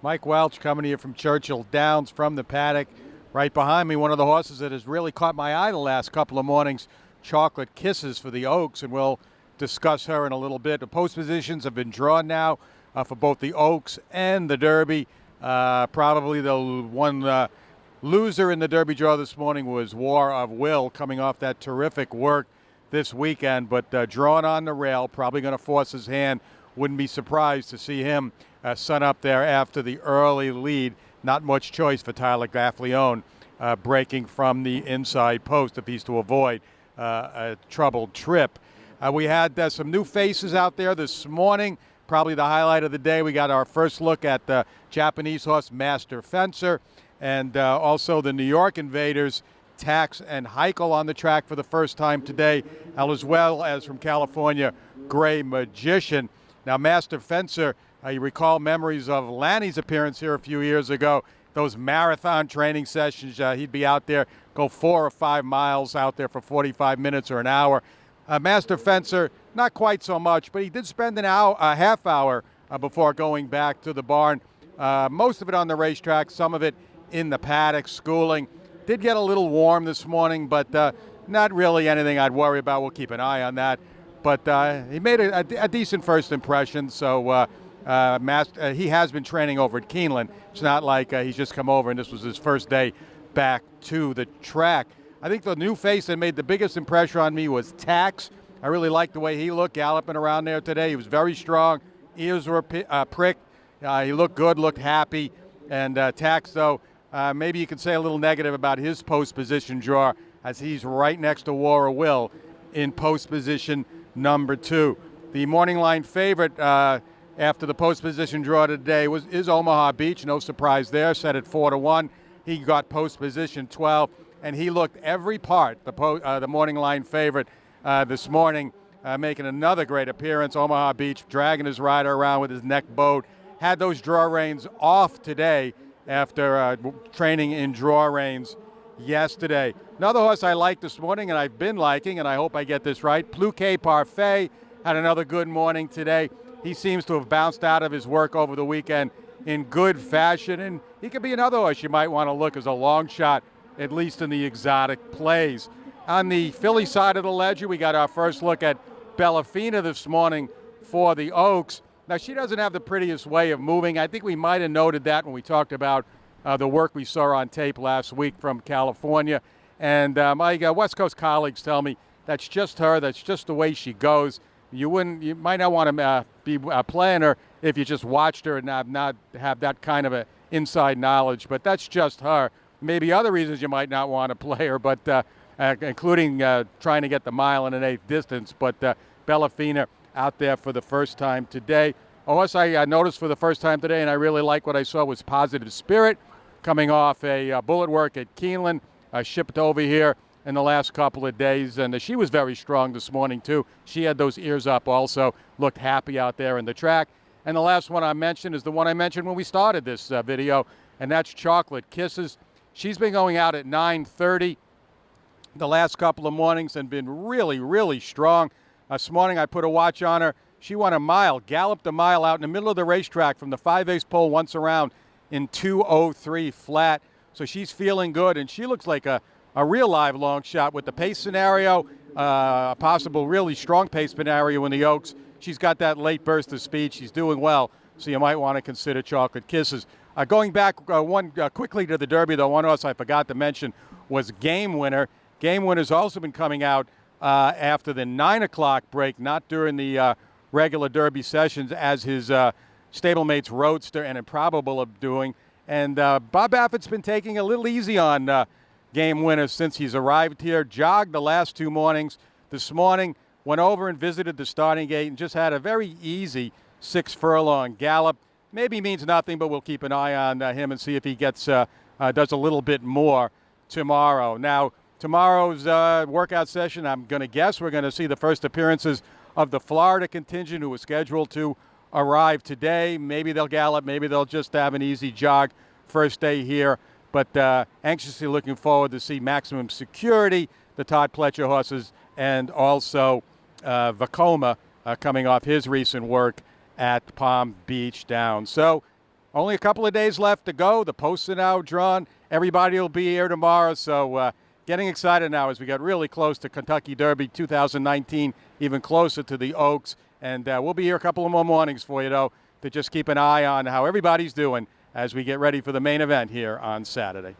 Mike Welch coming here from Churchill Downs from the paddock. Right behind me, one of the horses that has really caught my eye the last couple of mornings, Chocolate Kisses for the Oaks, and we'll discuss her in a little bit. The post positions have been drawn now for both the Oaks and the Derby. Probably the one loser in the Derby draw this morning was War of Will, coming off that terrific work this weekend, but drawn on the rail, probably going to force his hand. Wouldn't be surprised to see him sun up there after the early lead. Not much choice for Tyler Gaffalione breaking from the inside post if he's to avoid a troubled trip. We had some new faces out there this morning. Probably the highlight of the day. We got our first look at the Japanese horse Master Fencer, and also the New York Invaders, Tax and Heichel on the track for the first time today, as well as from California, Gray Magician. Now, Master Fencer, you recall memories of Lanny's appearance here a few years ago, those marathon training sessions. He'd be out there, go 4 or 5 miles out there for 45 minutes or an hour. Master Fencer, not quite so much, but he did spend a half hour before going back to the barn. Most of it on the racetrack, some of it in the paddock, schooling. Did get a little warm this morning, but not really anything I'd worry about. We'll keep an eye on that. But he made a decent first impression, so he has been training over at Keeneland. It's not like he's just come over and this was his first day back to the track. I think the new face that made the biggest impression on me was Tax. I really liked the way he looked galloping around there today. He was very strong. Ears were pricked. He looked good, looked happy. And Tax, though, maybe you could say a little negative about his post position draw, as he's right next to War of Will in post position number 2. The morning line favorite after the post position draw today is Omaha Beach. No surprise there, set at 4-1. He got post position 12, and he looked every part, the morning line favorite this morning, making another great appearance. Omaha Beach dragging his rider around with his neck bowed. Had those draw reins off today after training in draw reins yesterday. Another horse I liked this morning, and I've been liking, and I hope I get this right, Pluquet Parfait had another good morning today. He seems to have bounced out of his work over the weekend in good fashion, and he could be another horse you might want to look as a long shot, at least in the exotic plays. On the filly side of the ledger, we got our first look at Bellafina this morning for the Oaks. Now, she doesn't have the prettiest way of moving. I think we might have noted that when we talked about the work we saw on tape last week from California. And my West Coast colleagues tell me that's just her. That's just the way she goes. You might not want to be playing her if you just watched her and not have that kind of a inside knowledge. But that's just her. Maybe other reasons you might not want to play her, but including trying to get the 1 1/8 distance. But Bellafina out there for the first time today. A horse I noticed for the first time today, and I really like what I saw, was Positive Spirit, coming off a bullet work at Keeneland, shipped over here in the last couple of days, and she was very strong this morning too. She had those ears up also, looked happy out there in the track. And the last one I mentioned is the one I mentioned when we started this video, and that's Chocolate Kisses. She's been going out at 9:30 the last couple of mornings and been really, really strong. This morning I put a watch on her. She won a mile, galloped a mile out in the middle of the racetrack from the 5/8 pole once around in 2:03 flat. So she's feeling good, and she looks like a real live long shot with the pace scenario, a possible really strong pace scenario in the Oaks. She's got that late burst of speed. She's doing well, so you might want to consider Chocolate Kisses. Going back quickly to the Derby, though, one horse I forgot to mention was Game Winner. Game Winner's also been coming out after the 9 o'clock break, not during the regular Derby sessions, as his stablemates Roadster and Improbable are doing. And Bob Baffert's been taking a little easy on Game Winner since he's arrived here. Jogged the last 2 mornings. This morning, went over and visited the starting gate and just had a very easy 6 furlong gallop. Maybe means nothing, but we'll keep an eye on him and see if he does a little bit more tomorrow. Now, tomorrow's workout session, I'm going to guess we're going to see the first appearances of the Florida contingent, who was scheduled to arrive today. Maybe they'll gallop, maybe they'll just have an easy jog first day here. But anxiously looking forward to see Maximum Security, the Todd Pletcher horses, and also Vacoma coming off his recent work at Palm Beach Downs. So only a couple of days left to go. The posts are now drawn. Everybody will be here tomorrow. So getting excited now as we get really close to Kentucky Derby 2019, even closer to the Oaks. And we'll be here a couple of more mornings for you, though, to just keep an eye on how everybody's doing as we get ready for the main event here on Saturday.